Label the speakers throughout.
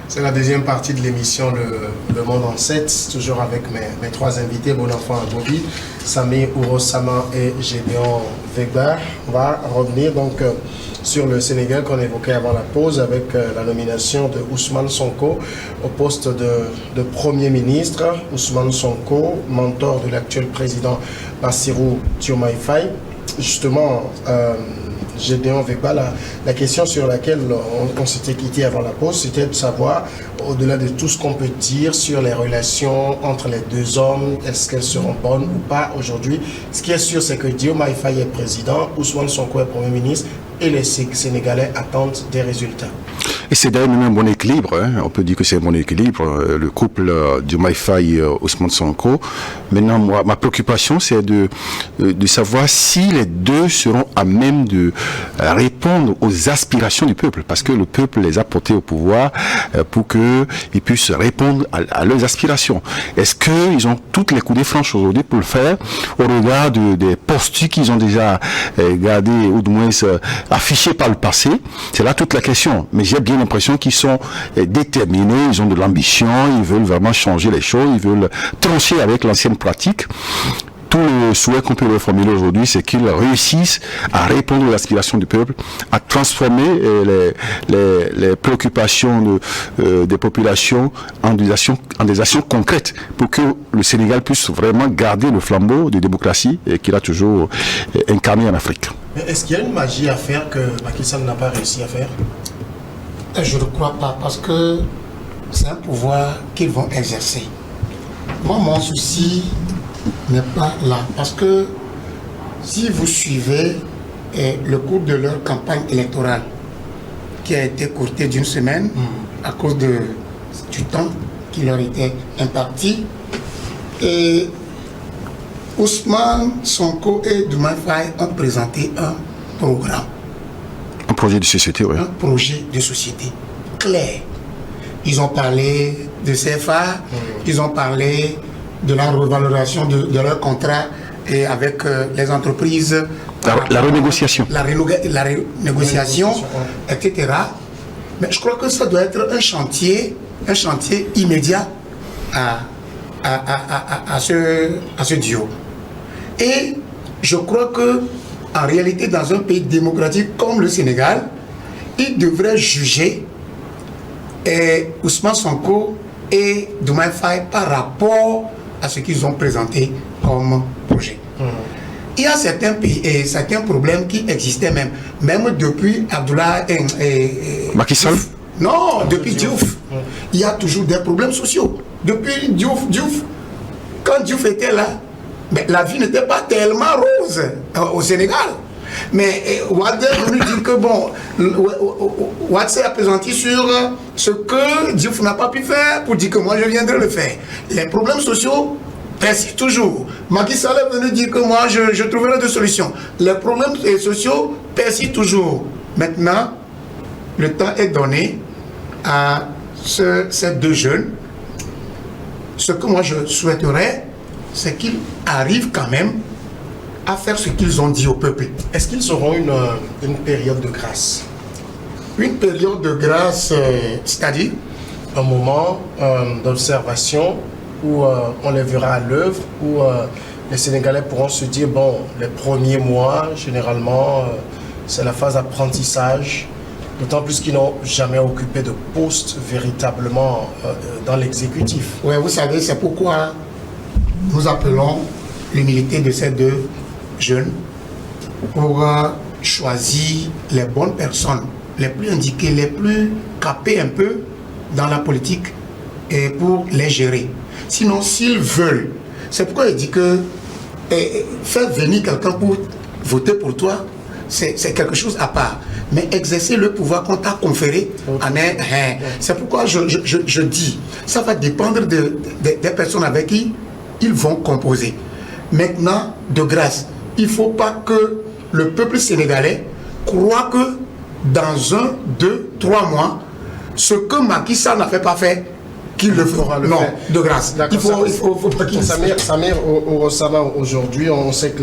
Speaker 1: C'est la deuxième partie de l'émission Le Monde en 7, toujours avec mes trois invités, Bonenfant Bobby, Samir Ourosama et Gédéon Vegba. On va revenir donc sur le Sénégal qu'on évoquait avant la pause avec la nomination de Ousmane Sonko au poste de Premier ministre. Ousmane Sonko, mentor de l'actuel président Bassirou Diomaye Faye. Justement, Gédéon Vegba, la question sur laquelle on s'était quitté avant la pause, c'était de savoir, au-delà de tout ce qu'on peut dire sur les relations entre les deux hommes, est-ce qu'elles seront bonnes ou pas aujourd'hui. Ce qui est sûr, c'est que Diomaye Faye est président, Ousmane Sonko est Premier ministre et les Sénégalais attendent des résultats.
Speaker 2: Et c'est d'ailleurs même un bon équilibre, hein. On peut dire que c'est un bon équilibre, le couple Diomaye Faye Ousmane Sonko. Maintenant, moi, ma préoccupation, c'est de savoir si les deux seront à même de répondre aux aspirations du peuple, parce que le peuple les a portés au pouvoir pour qu'ils puissent répondre à leurs aspirations. Est-ce qu'ils ont toutes les coudées franches aujourd'hui pour le faire, au regard des postures qu'ils ont déjà gardées, ou du moins affichées par le passé? C'est là toute la question. Mais j'ai bien l'impression qu'ils sont déterminés, ils ont de l'ambition, ils veulent vraiment changer les choses, ils veulent trancher avec l'ancienne pratique. Tout le souhait qu'on peut leur formuler aujourd'hui, c'est qu'ils réussissent à répondre aux aspirations du peuple, à transformer les préoccupations des populations en des actions concrètes pour que le Sénégal puisse vraiment garder le flambeau de démocratie qu'il a toujours incarné en Afrique.
Speaker 1: Mais est-ce qu'il y a une magie à faire que Macky Sall n'a pas réussi à faire?
Speaker 3: Je ne crois pas, parce que c'est un pouvoir qu'ils vont exercer. Moi, mon souci n'est pas là, parce que si vous suivez le cours de leur campagne électorale, qui a été courtée d'une semaine à cause du temps qui leur était imparti, et Ousmane Sonko et Diomaye Faye ont présenté un programme.
Speaker 2: Un projet de société, oui.
Speaker 3: Un projet de société clair. Ils ont parlé de CFA, ils ont parlé de la revalorisation de leur contrat et avec les entreprises.
Speaker 2: La renégociation.
Speaker 3: La renégociation, etc. Mais je crois que ça doit être un chantier immédiat à ce duo. Et je crois que en réalité, dans un pays démocratique comme le Sénégal, il devrait juger Ousmane Sonko et Diomaye Faye par rapport à ce qu'ils ont présenté comme projet. Il y a certains pays et certains problèmes qui existaient même depuis Abdoulaye
Speaker 2: Macky Sall.
Speaker 3: Non, depuis Diouf. Il y a toujours des problèmes sociaux. Depuis Diouf, quand Diouf était là, mais la vie n'était pas tellement rose au Sénégal. Mais Ouad est venu dire que bon, Ouad s'est appesanti sur ce que Diouf n'a pas pu faire pour dire que moi je viendrai le faire. Les problèmes sociaux persistent toujours. Macky Sall est venu dire que moi je trouverai des solutions. Les problèmes sociaux persistent toujours. Maintenant, le temps est donné à ces deux jeunes. Ce que moi je souhaiterais, c'est qu'ils arrivent quand même à faire ce qu'ils ont dit au peuple.
Speaker 1: Est-ce qu'ils auront une période de grâce?
Speaker 3: Une période de grâce, c'est-à-dire
Speaker 1: un moment d'observation où on les verra à l'œuvre, où les Sénégalais pourront se dire, bon, les premiers mois, généralement, c'est la phase d'apprentissage, d'autant plus qu'ils n'ont jamais occupé de poste véritablement dans l'exécutif.
Speaker 3: Oui, vous savez, c'est pourquoi nous appelons l'humilité de ces deux jeunes pour choisir les bonnes personnes, les plus indiquées, les plus capées un peu dans la politique et pour les gérer. Sinon, s'ils veulent, c'est pourquoi il dit que faire venir quelqu'un pour voter pour toi, c'est quelque chose à part. Mais exercer le pouvoir qu'on t'a conféré, c'est pourquoi je dis, ça va dépendre des personnes avec qui ils vont composer. Maintenant, de grâce, il ne faut pas que le peuple sénégalais croit que dans 1, 2, 3 mois, ce que Macky Sall n'a pas fait, qu'il le fera. Non, de grâce. Il faut pas qu'il...
Speaker 1: Samir Ourossama, aujourd'hui, on sait que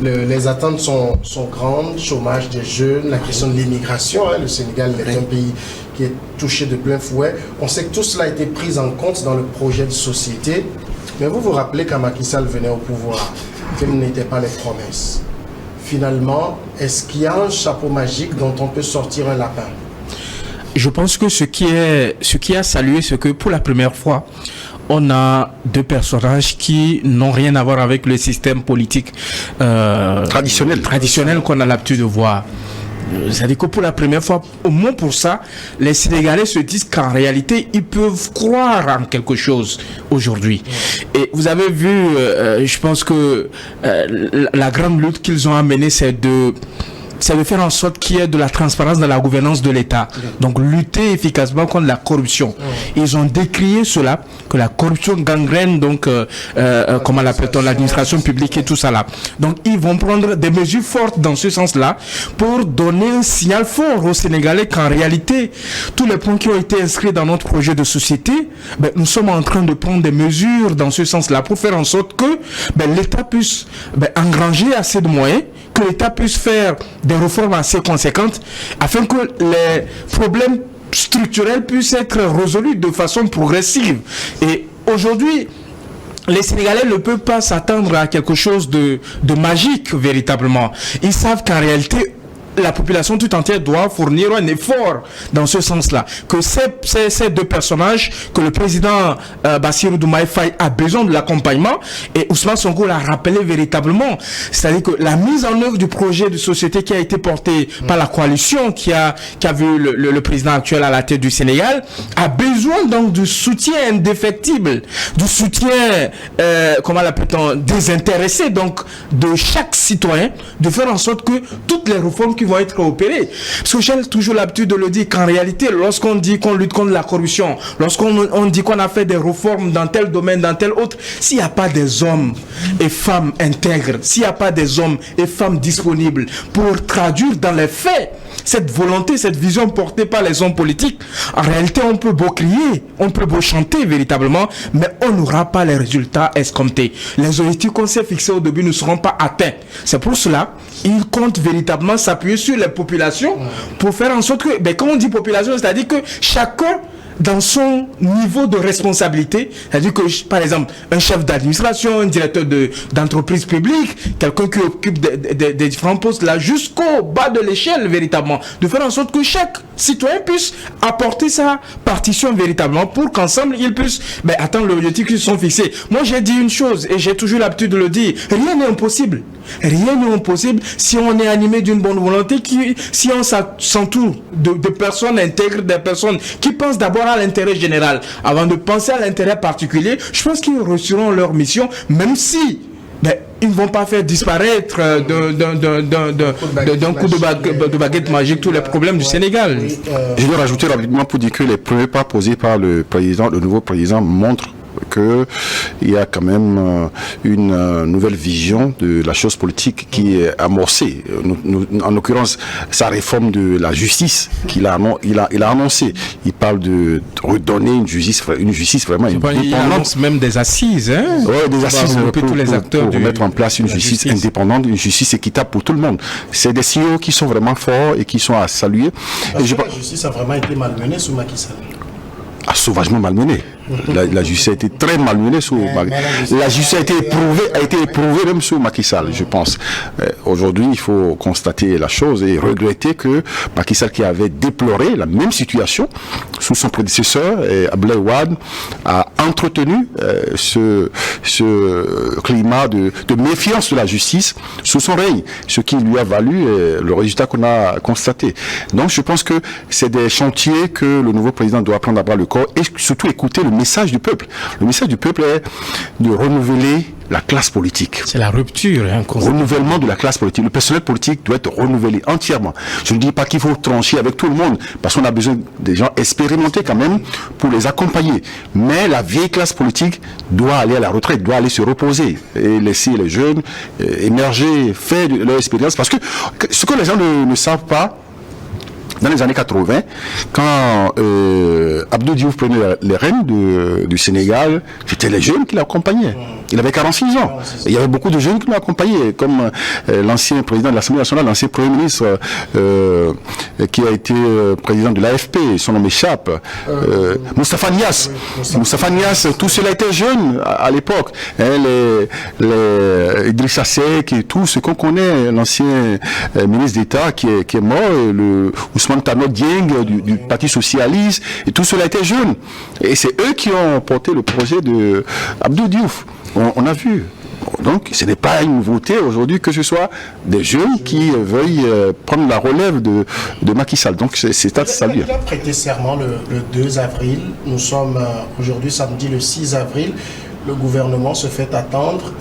Speaker 1: les attentes sont grandes, chômage des jeunes, la question de l'immigration. Le Sénégal est un pays qui est touché de plein fouet. On sait que tout cela a été pris en compte dans le projet de société. Mais vous vous rappelez quand Macky Sall venait au pouvoir, quelles n'étaient pas les promesses. Finalement, est-ce qu'il y a un chapeau magique dont on peut sortir un lapin?
Speaker 4: Je pense que ce qui a salué, c'est que pour la première fois, on a deux personnages qui n'ont rien à voir avec le système politique traditionnel qu'on a l'habitude de voir. C'est-à-dire que pour la première fois, au moins pour ça, les Sénégalais se disent qu'en réalité, ils peuvent croire en quelque chose aujourd'hui. Et vous avez vu, je pense que la grande lutte qu'ils ont amenée, c'est de faire en sorte qu'il y ait de la transparence dans la gouvernance de l'État. Donc lutter efficacement contre la corruption. Ils ont décrié cela, que la corruption gangrène, donc comment l'appelle-t-on, l'administration publique et tout ça là. Donc ils vont prendre des mesures fortes dans ce sens-là pour donner un signal fort aux Sénégalais qu'en réalité, tous les points qui ont été inscrits dans notre projet de société, nous sommes en train de prendre des mesures dans ce sens-là pour faire en sorte que l'État puisse engranger assez de moyens, que l'État puisse faire des réformes assez conséquentes afin que les problèmes structurels puissent être résolus de façon progressive. Et aujourd'hui, les Sénégalais ne peuvent pas s'attendre à quelque chose de magique véritablement. Ils savent qu'en réalité, la population tout entière doit fournir un effort dans ce sens-là. Que ces deux personnages, que le président Bassirou Diomaye Faye a besoin de l'accompagnement, et Ousmane Sonko l'a rappelé véritablement. C'est-à-dire que la mise en œuvre du projet de société qui a été porté par la coalition qui a vu le président actuel à la tête du Sénégal a besoin donc du soutien indéfectible, du soutien, comment l'appelle-t-on, désintéressé donc de chaque citoyen, de faire en sorte que toutes les réformes qui vont être opérés. Parce que j'ai toujours l'habitude de le dire qu'en réalité, lorsqu'on dit qu'on lutte contre la corruption, lorsqu'on dit qu'on a fait des réformes dans tel domaine, dans tel autre, s'il n'y a pas des hommes et femmes intègres, s'il n'y a pas des hommes et femmes disponibles pour traduire dans les faits cette volonté, cette vision portée par les hommes politiques, en réalité, on peut beau crier, on peut beau chanter véritablement, mais on n'aura pas les résultats escomptés. Les objectifs qu'on s'est fixés au début ne seront pas atteints. C'est pour cela, il compte véritablement s'appuyer sur les populations pour faire en sorte que, quand on dit population, c'est-à-dire que chacun dans son niveau de responsabilité, c'est-à-dire que, par exemple, un chef d'administration, un directeur d'entreprise publique, quelqu'un qui occupe des différents postes là, jusqu'au bas de l'échelle, véritablement, de faire en sorte que chaque citoyen puisse apporter sa partition véritablement pour qu'ensemble, ils puissent atteindre l'objectif qu'ils se sont fixés. Moi, j'ai dit une chose, et j'ai toujours l'habitude de le dire, rien n'est impossible. Rien n'est impossible si on est animé d'une bonne volonté, si on s'entoure de personnes intègres, des personnes qui pensent d'abord à l'intérêt général avant de penser à l'intérêt particulier. Je pense qu'ils réussiront leur mission, même si ils ne vont pas faire disparaître d'un coup de baguette magique tous les problèmes du Sénégal.
Speaker 2: Je vais rajouter rapidement pour dire que les premiers pas posés par le nouveau président montrent qu'il y a quand même une nouvelle vision de la chose politique qui est amorcée. En l'occurrence, sa réforme de la justice qu'il a annoncé. Il parle de redonner une justice vraiment indépendante.
Speaker 4: Il annonce même des assises.
Speaker 2: Oui, des assises pour
Speaker 4: tous les acteurs
Speaker 2: pour mettre en place une justice indépendante, une justice équitable pour tout le monde. C'est des signaux qui sont vraiment forts et qui sont à saluer.
Speaker 1: La justice a vraiment été malmenée sous Macky Sall.
Speaker 2: Sauvagement malmenée. La justice a été très malmenée sous la justice a été éprouvée même sous Macky Sall, je pense. Aujourd'hui, il faut constater la chose et regretter que Macky Sall, qui avait déploré la même situation sous son prédécesseur, Abdoulaye Wade, a entretenu ce climat de méfiance de la justice sous son règne, ce qui lui a valu le résultat qu'on a constaté. Donc, je pense que c'est des chantiers que le nouveau président doit prendre à bras le corps et surtout écouter le message du peuple. Le message du peuple est de renouveler la classe politique.
Speaker 4: C'est la rupture.
Speaker 2: Renouvellement de la classe politique. Le personnel politique doit être renouvelé entièrement. Je ne dis pas qu'il faut trancher avec tout le monde, parce qu'on a besoin des gens expérimentés quand même pour les accompagner. Mais la vieille classe politique doit aller à la retraite, doit aller se reposer et laisser les jeunes émerger, faire leur expérience. Parce que ce que les gens ne savent pas, dans les années 80, quand Abdou Diouf prenait les rênes du Sénégal, c'était les jeunes qui l'accompagnaient. Il avait 46 ans. Il y avait beaucoup de jeunes qui l'ont accompagné, comme l'ancien président de l'Assemblée nationale, l'ancien Premier ministre qui a été président de l'AFP, son nom m'échappe, Moustapha Niasse. Moustapha Niasse, tout cela était jeune à l'époque. Les Idrissa Seck et tout ce qu'on connaît, l'ancien ministre d'État qui est mort, le Ousmane Tanor Dieng du Parti Socialiste, et tout cela était jeune. Et c'est eux qui ont porté le projet de Abdou Diouf. On a vu. Donc, ce n'est pas une nouveauté aujourd'hui que ce soit des jeunes qui veuillent prendre la relève de Macky Sall. Donc, c'est à saluer.
Speaker 1: Il a prêté serment le 2 avril. Nous sommes aujourd'hui samedi le 6 avril. Le gouvernement se fait attendre.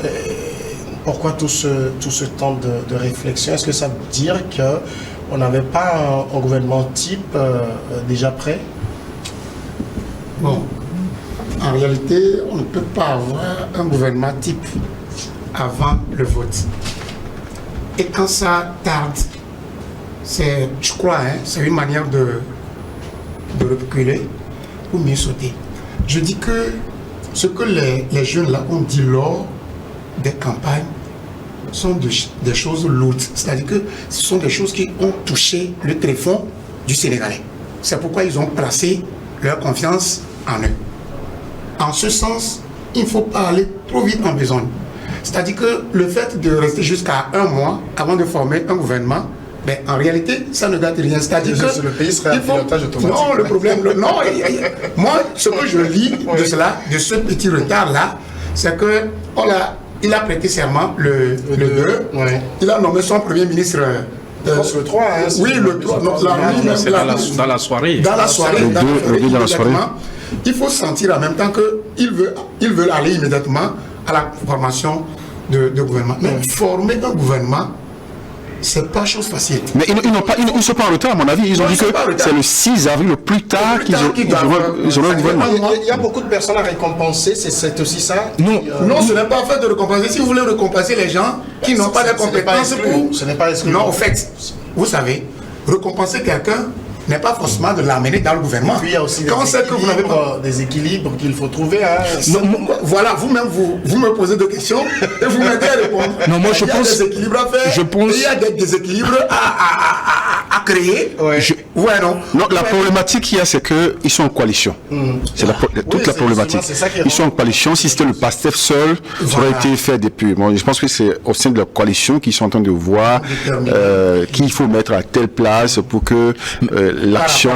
Speaker 1: Pourquoi tout ce temps de réflexion? Est-ce que ça veut dire qu'on n'avait pas un gouvernement type déjà prêt?
Speaker 3: Bon, en réalité, on ne peut pas avoir un gouvernement type avant le vote. Et quand ça tarde, c'est, je crois, c'est une manière de reculer ou mieux sauter. Je dis que ce que les jeunes là ont dit lors des campagnes sont des choses lourdes. C'est-à-dire que ce sont des choses qui ont touché le tréfonds du Sénégalais. C'est pourquoi ils ont placé leur confiance en eux. En ce sens, il ne faut pas aller trop vite en besogne. C'est-à-dire que le fait de rester jusqu'à 1 mois avant de former un gouvernement, ben, en réalité, ça ne gâte rien. C'est-à-dire que
Speaker 1: le pays serait un pilotage automatique.
Speaker 3: Non, le problème, moi, ce que je lis de cela, de ce petit retard-là, c'est que il a prêté serment le 2. Ouais. Il a nommé son premier ministre.
Speaker 1: Je pense le 3. Hein,
Speaker 3: oui, le 3.
Speaker 4: C'est dans la soirée.
Speaker 3: Dans la soirée.
Speaker 2: Dans la soirée.
Speaker 3: Il faut sentir en même temps qu'ils veulent aller immédiatement à la formation de gouvernement. Mais former un gouvernement, c'est pas chose facile.
Speaker 2: Mais ils ne sont pas en retard, à mon avis. Ils ont dit que c'est le 6 avril, le plus tard, qu'ils auront un gouvernement.
Speaker 1: Il y a beaucoup de personnes à récompenser, c'est aussi ça?
Speaker 3: Non, ce n'est pas fait de récompenser. Si vous voulez récompenser les gens qui n'ont pas de compétences pour...
Speaker 1: Ce n'est pas exclu.
Speaker 3: Non, au fait, vous savez, récompenser quelqu'un n'est pas forcément de l'amener dans le gouvernement.
Speaker 1: Puis il y a aussi des équilibres qu'il faut trouver. Hein.
Speaker 3: Voilà, vous-même, vous me posez des questions et vous m'aidez à répondre.
Speaker 4: Non, moi, je pense...
Speaker 3: Il y a des déséquilibres à faire. Il y a des déséquilibres à créer.
Speaker 1: Ouais.
Speaker 3: Ouais, non.
Speaker 2: Non, la problématique qu'il y a, c'est qu'ils sont en coalition. C'est toute la problématique. Ils sont en coalition. Si c'était le PASTEF seul, ça aurait été fait depuis. Bon, je pense que c'est au sein de la coalition qu'ils sont en train de voir qu'il faut mettre à telle place pour que l'action,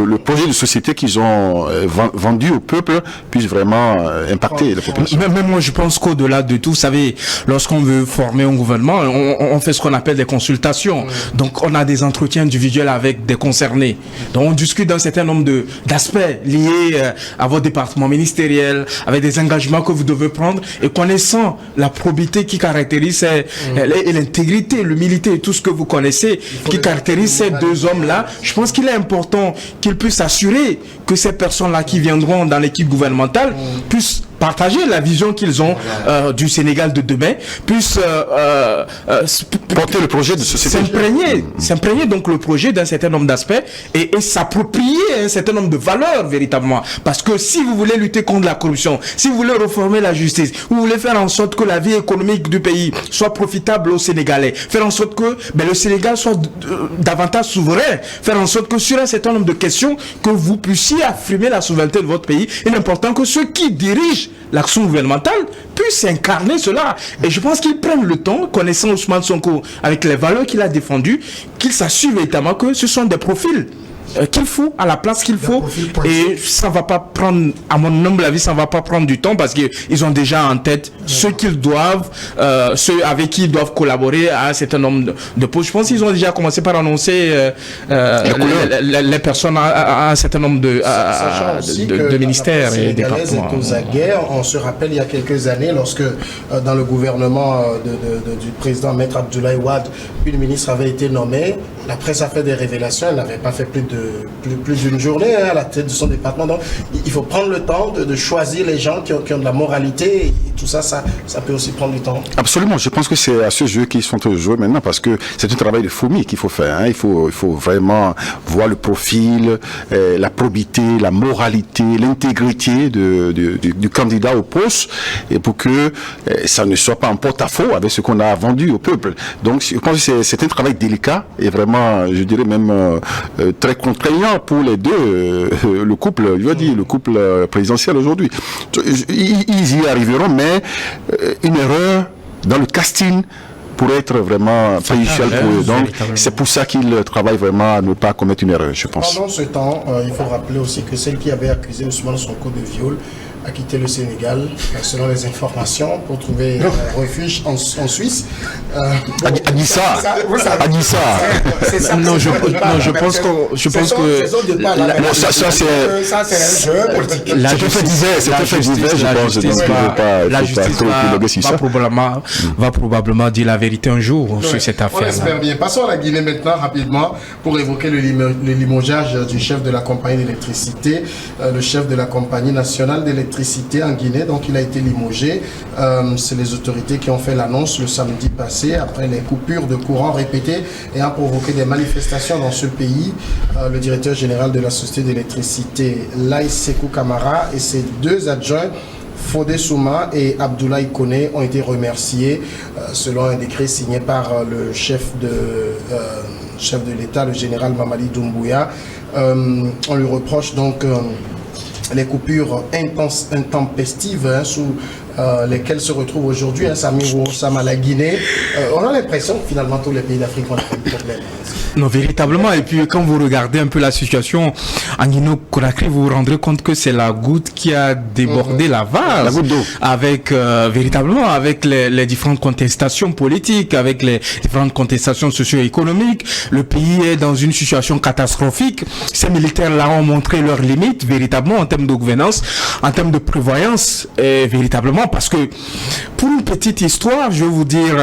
Speaker 2: le projet de société qu'ils ont vendu au peuple puisse vraiment impacter la population.
Speaker 4: Mais moi, je pense qu'au-delà de tout, vous savez, lorsqu'on veut former un gouvernement, on fait ce qu'on appelle des consultations. Donc, on a des entretiens individuels avec des concernés. Donc, on discute d'un certain nombre d'aspects liés à votre département ministériel, avec des engagements que vous devez prendre, et connaissant la probité qui caractérise et l'intégrité, l'humilité et tout ce que vous connaissez, qui caractérise ces deux hommes-là. Je pense qu'il est important qu'ils puissent assurer que ces personnes-là qui viendront dans l'équipe gouvernementale puissent partager la vision qu'ils ont du Sénégal de demain, puissent
Speaker 2: porter le projet de société,
Speaker 4: s'imprégner donc le projet d'un certain nombre d'aspects et s'approprier un certain nombre de valeurs véritablement. Parce que si vous voulez lutter contre la corruption, si vous voulez réformer la justice, vous voulez faire en sorte que la vie économique du pays soit profitable aux Sénégalais, faire en sorte que le Sénégal soit davantage souverain, faire en sorte que sur un certain nombre de questions, que vous puissiez affirmer la souveraineté de votre pays, il est important que ceux qui dirigent l'action gouvernementale puissent incarner cela. Et je pense qu'ils prennent le temps, connaissant Ousmane Sonko avec les valeurs qu'il a défendues, qu'ils s'assurent véritablement que ce sont des profils qu'il faut, à la place qu'il faut, et ça va pas prendre, à mon humble avis, ça va pas prendre du temps parce qu'ils ont déjà en tête ceux qu'ils doivent, ceux avec qui ils doivent collaborer à un certain nombre de postes. Je pense qu'ils ont déjà commencé par annoncer les personnes à un certain nombre de ministères et départements.
Speaker 1: On se rappelle il y a quelques années, lorsque dans le gouvernement du président Maître Abdoulaye Wade, une ministre avait été nommée, la presse a fait des révélations, elle n'avait pas fait plus de plus d'une journée à la tête de son département. Donc, il faut prendre le temps de choisir les gens qui ont de la moralité. Et tout ça, ça peut aussi prendre du temps.
Speaker 2: Absolument. Je pense que c'est à ce jeu qu'ils sont joués maintenant parce que c'est un travail de fourmi qu'il faut faire. Hein. Il faut vraiment voir le profil, la probité, la moralité, l'intégrité du candidat au poste et pour que ça ne soit pas en porte-à-faux avec ce qu'on a vendu au peuple. Donc, je pense que c'est un travail délicat et vraiment, je dirais même très contraignant pour les deux, le couple, je veux dire, le couple présidentiel aujourd'hui. Ils y arriveront, mais une erreur dans le casting pourrait être vraiment préjudiciable pour eux. Donc, c'est pour ça qu'ils travaillent vraiment à ne pas commettre une erreur, je pense.
Speaker 1: Pendant ce temps, il faut rappeler aussi que celle qui avait accusé Ousmane Sonko de viol a quitté le Sénégal, selon les informations, pour trouver refuge en Suisse.
Speaker 2: Anissa.
Speaker 4: Non, je pense que
Speaker 2: ça c'est
Speaker 3: un jeu politique.
Speaker 4: La justice va probablement dire la vérité un jour sur cette affaire.
Speaker 1: On espère bien. Passons à la Guinée maintenant rapidement pour évoquer le limogeage du chef de la compagnie d'électricité, le chef de la compagnie nationale d'électricité en Guinée. Donc il a été limogé. C'est les autorités qui ont fait l'annonce le samedi passé après les coupures de courant répétées et a provoqué des manifestations dans ce pays. Le directeur général de la société d'électricité, Laïs Sekou Kamara, et ses deux adjoints, Fodé Souma et Abdoulaye Koné, ont été remerciés selon un décret signé par le chef de l'État, le général Mamadi Doumbouya. On lui reproche donc les coupures intempestives sous lesquelles se retrouve aujourd'hui Samir Oussama, la Guinée. On a l'impression que finalement tous les pays d'Afrique ont un problème.
Speaker 4: Non, véritablement. Et puis quand vous regardez un peu la situation en Guinée-Conakry, vous vous rendrez compte que c'est la goutte qui a débordé la vase.
Speaker 2: La goutte d'eau.
Speaker 4: Avec véritablement avec les différentes contestations politiques, avec les différentes contestations socio-économiques. Le pays est dans une situation catastrophique. Ces militaires-là ont montré leurs limites véritablement en termes de gouvernance, en termes de prévoyance, véritablement. Parce que pour une petite histoire, je vais vous dire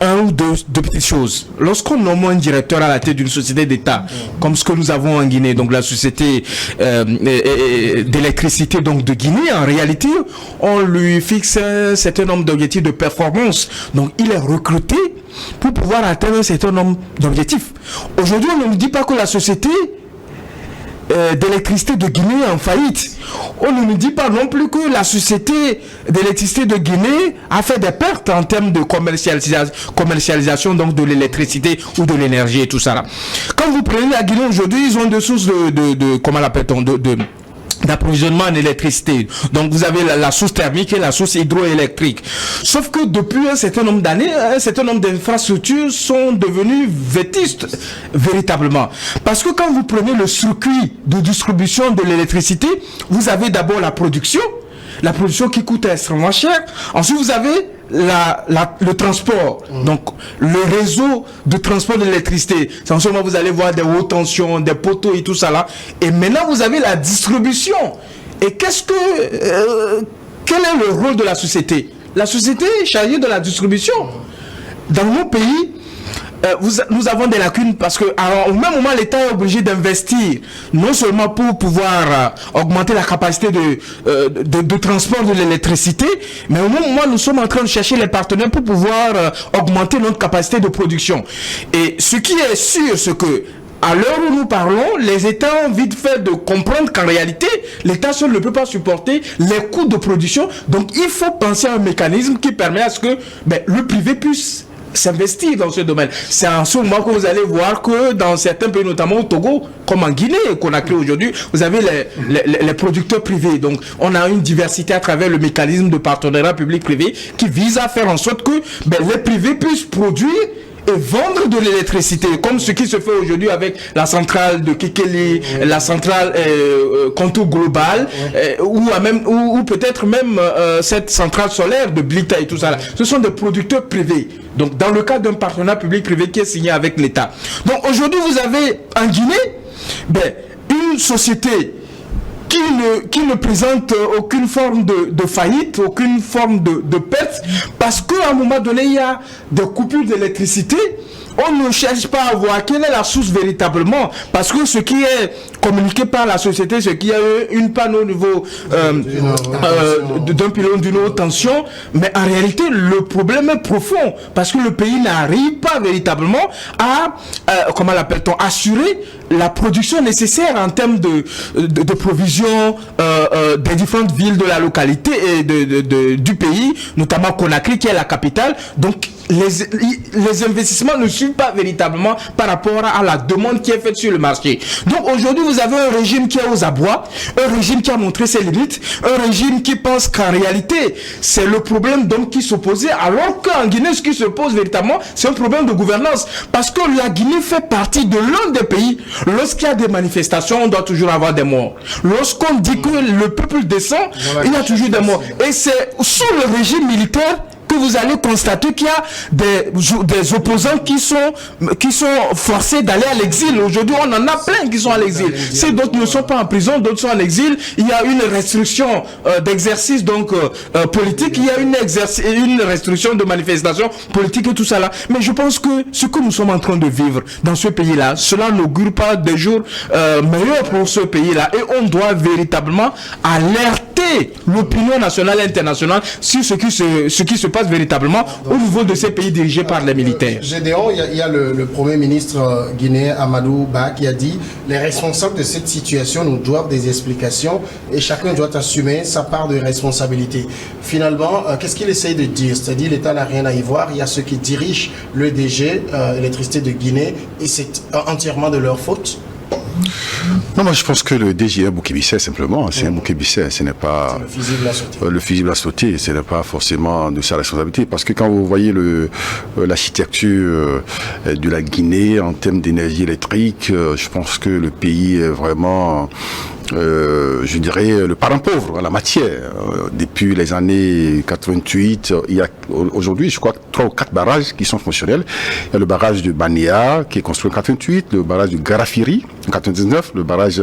Speaker 4: un ou deux petites choses. Lorsqu'on nomme un directeur à la tête d'une société d'État, comme ce que nous avons en Guinée, donc la société d'électricité donc de Guinée, en réalité, on lui fixe un certain nombre d'objectifs de performance. Donc il est recruté pour pouvoir atteindre un certain nombre d'objectifs. Aujourd'hui, on ne nous dit pas que la société d'électricité de Guinée est en faillite. On ne nous dit pas non plus que la société d'électricité de Guinée a fait des pertes en termes de commercialisation donc de l'électricité ou de l'énergie et tout ça là. Quand vous prenez la Guinée aujourd'hui, ils ont des sources comment l'appelle-t-on d'approvisionnement en électricité. Donc vous avez la source thermique et la source hydroélectrique. Sauf que depuis un certain nombre d'années, un certain nombre d'infrastructures sont devenues vétustes véritablement. Parce que quand vous prenez le circuit de distribution de l'électricité, vous avez d'abord la production qui coûte extrêmement cher. Ensuite vous avez le transport, donc le réseau de transport de l'électricité. En ce moment, vous allez voir des hautes tensions, des poteaux et tout ça là. Et maintenant, vous avez la distribution. Et quel est le rôle de la société? La société est chargée de la distribution. Dans mon pays, nous avons des lacunes parce que au même moment l'État est obligé d'investir non seulement pour pouvoir augmenter la capacité de transport de l'électricité, mais au même moment nous sommes en train de chercher les partenaires pour pouvoir augmenter notre capacité de production. Et ce qui est sûr, c'est que à l'heure où nous parlons, les États ont vite fait de comprendre qu'en réalité, l'État seul ne peut pas supporter les coûts de production. Donc il faut penser à un mécanisme qui permet à ce que le privé puisse s'investir dans ce domaine. C'est en ce moment que vous allez voir que dans certains pays, notamment au Togo, comme en Guinée, qu'on a créé aujourd'hui, vous avez les producteurs privés. Donc, on a une diversité à travers le mécanisme de partenariat public-privé qui vise à faire en sorte que les privés puissent produire et vendre de l'électricité, comme ce qui se fait aujourd'hui avec la centrale de Kekele, la centrale Contour Global, ou peut-être même cette centrale solaire de Blita et tout ça là. Ce sont des producteurs privés. Donc, dans le cadre d'un partenariat public-privé qui est signé avec l'État. Donc, aujourd'hui, vous avez en Guinée, une société qui ne présente aucune forme de faillite, aucune forme de perte, parce qu'à un moment donné, il y a des coupures d'électricité. on ne cherche pas à voir quelle est la source véritablement, parce que ce qui est communiqué par la société, ce qui a une panne au niveau d'un pylône d'une haute tension, mais en réalité le problème est profond, parce que le pays n'arrive pas véritablement à, comment l'appelle-t-on, assurer la production nécessaire en termes de provision des différentes villes de la localité et du pays, notamment Conakry qui est la capitale. Donc les investissements ne suivent pas véritablement par rapport à la demande qui est faite sur le marché. Donc aujourd'hui vous avez un régime qui est aux abois, un régime qui a montré ses limites, un régime qui pense qu'en réalité c'est le problème donc qui s'opposait, alors qu'en Guinée ce qui se pose véritablement c'est un problème de gouvernance, parce que la Guinée fait partie de l'un des pays, lorsqu'il y a des manifestations on doit toujours avoir des morts, lorsqu'on dit que le peuple descend il y a toujours des morts, et c'est sous le régime militaire que vous allez constater qu'il y a des opposants qui sont forcés d'aller à l'exil. Aujourd'hui, on en a plein qui sont à l'exil. Si d'autres ne sont pas en prison, d'autres sont en exil, il y a une restriction d'exercice donc politique, il y a une restriction de manifestation politique et tout ça là. Mais je pense que ce que nous sommes en train de vivre dans ce pays-là, cela n'augure pas des jours meilleurs pour ce pays-là. Et on doit véritablement alerter l'opinion nationale et internationale sur ce qui se passe véritablement au niveau de ces pays dirigés par les militaires.
Speaker 1: Gédéon, il y a le Premier ministre guinéen Amadou Ba qui a dit les responsables de cette situation nous doivent des explications et chacun doit assumer sa part de responsabilité. Finalement, qu'est-ce qu'il essaye de dire? C'est-à-dire l'État n'a rien à y voir, il y a ceux qui dirigent le DG, Électricité de Guinée, et c'est entièrement de leur faute.
Speaker 2: Non, moi je pense que le DG est un bouc émissaire simplement. C'est un bouc émissaire, ce n'est pas le fusible à sauter. Ce n'est pas forcément de sa responsabilité. Parce que quand vous voyez l'architecture de la Guinée en termes d'énergie électrique, je pense que le pays est vraiment, je dirais, le parent pauvre en la matière. Depuis les années 88, il y a aujourd'hui, je crois, 3 ou 4 barrages qui sont fonctionnels. Il y a le barrage de Banéa qui est construit en 88, le barrage de Garafiri en 99, le barrage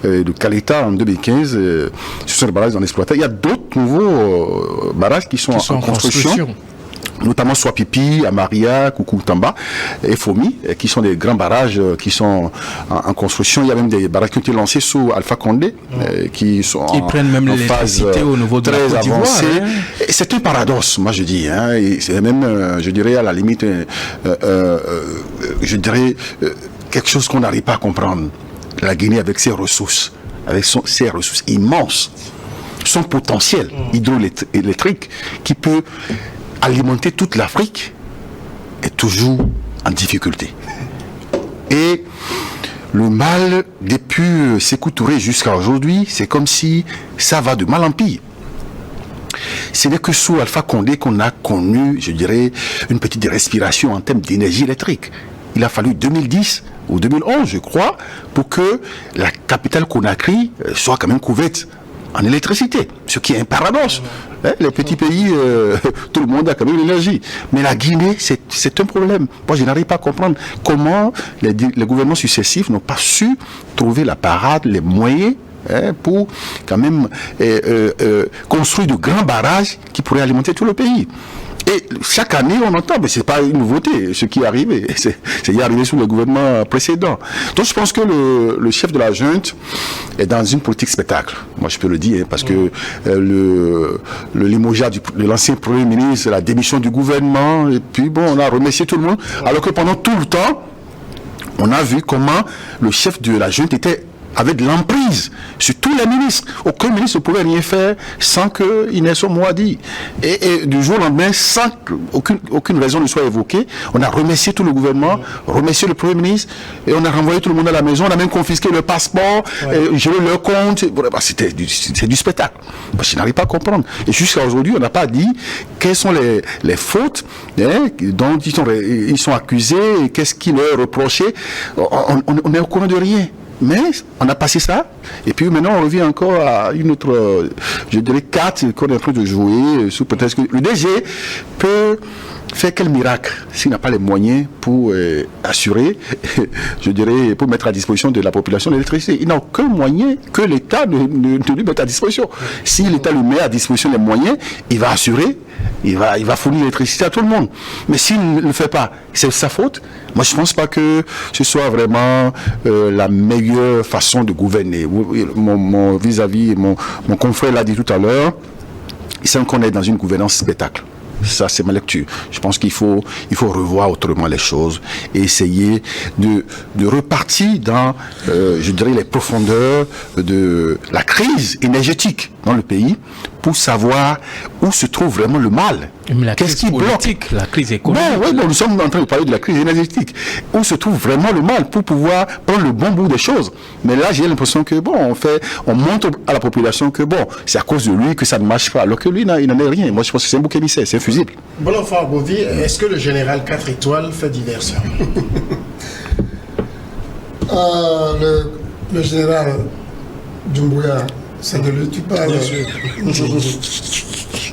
Speaker 2: de Kaleta en 2015. Ce sont les barrages en exploitation. Il y a d'autres nouveaux barrages qui sont en construction. Notamment Swapipi, Amaria, Koukoutamba et Fomi, qui sont des grands barrages qui sont en construction. Il y a même des barrages qui ont été lancés sous Alpha Condé, qui sont
Speaker 4: prennent même en phase au niveau de
Speaker 2: très
Speaker 4: la Côte
Speaker 2: avancée.
Speaker 4: Hein.
Speaker 2: C'est un paradoxe, moi je dis. Hein, et c'est même, je dirais, à la limite, je dirais, quelque chose qu'on n'arrive pas à comprendre. La Guinée avec ses ressources, ses ressources immenses, son potentiel hydroélectrique qui peut alimenter toute l'Afrique est toujours en difficulté. Et le mal, depuis Sékou Touré jusqu'à aujourd'hui, c'est comme si ça va de mal en pire. Ce n'est que sous Alpha Condé qu'on a connu, je dirais, une petite respiration en termes d'énergie électrique. Il a fallu 2010 ou 2011, je crois, pour que la capitale Conakry soit quand même couverte en électricité, ce qui est un paradoxe. Les petits pays, tout le monde a quand même l'énergie. Mais la Guinée, c'est un problème. Moi, je n'arrive pas à comprendre comment les gouvernements successifs n'ont pas su trouver la parade, les moyens pour quand même construire de grands barrages qui pourraient alimenter tout le pays. Et chaque année, on entend, mais c'est pas une nouveauté, ce qui est arrivé. C'est y arrivé sous le gouvernement précédent. Donc, je pense que le chef de la junte est dans une politique spectacle. Moi, je peux le dire, parce que le limogeage de l'ancien Premier ministre, la démission du gouvernement, et puis bon, on a remercié tout le monde. Alors que pendant tout le temps, on a vu comment le chef de la junte avait de l'emprise sur tous les ministres. Aucun ministre ne pouvait rien faire sans qu'il n'ait son mot à dire. Et du jour au lendemain, sans qu'aucune raison ne soit évoquée, on a remercié tout le gouvernement, remercié le Premier ministre, et on a renvoyé tout le monde à la maison, on a même confisqué le passeport, gelé leur compte. C'est du spectacle. Je n'arrive pas à comprendre. Et jusqu'à aujourd'hui, on n'a pas dit quelles sont les fautes dont ils sont accusés, et qu'est-ce qui leur est reproché. On n'est au courant de rien. Mais on a passé ça, et puis maintenant on revient encore à une autre, je dirais, carte qu'on est en train de jouer, sous prétexte que le DG peut faire quel miracle s'il n'a pas les moyens pour assurer, je dirais, pour mettre à disposition de la population l'électricité? Il n'a aucun moyen que l'État ne lui mette à disposition. Si l'État lui met à disposition les moyens, il va assurer, il va fournir l'électricité à tout le monde. Mais s'il ne le fait pas, c'est sa faute. Moi, je ne pense pas que ce soit vraiment la meilleure façon de gouverner. Mon vis-à-vis, mon confrère l'a dit tout à l'heure, il semble qu'on est dans une gouvernance spectacle. Ça, c'est ma lecture. Je pense qu'il faut revoir autrement les choses et essayer de repartir dans, je dirais, les profondeurs de la crise énergétique dans le pays pour savoir où se trouve vraiment le mal.
Speaker 4: Qu'est-ce qui bloque la crise économique?
Speaker 2: Nous sommes en train de parler de la crise énergétique. Où se trouve vraiment le mal pour pouvoir prendre le bon bout des choses. Mais là, j'ai l'impression que, on montre à la population que, c'est à cause de lui que ça ne marche pas. Alors que lui, il n'en est rien. Moi, je pense que c'est un bouc émissaire, c'est un fusible.
Speaker 1: Bon enfant, Bovy, est-ce que le général 4 étoiles fait diversion?
Speaker 3: Le général Doumbouya, c'est de lui tu parles.
Speaker 1: Bien sûr.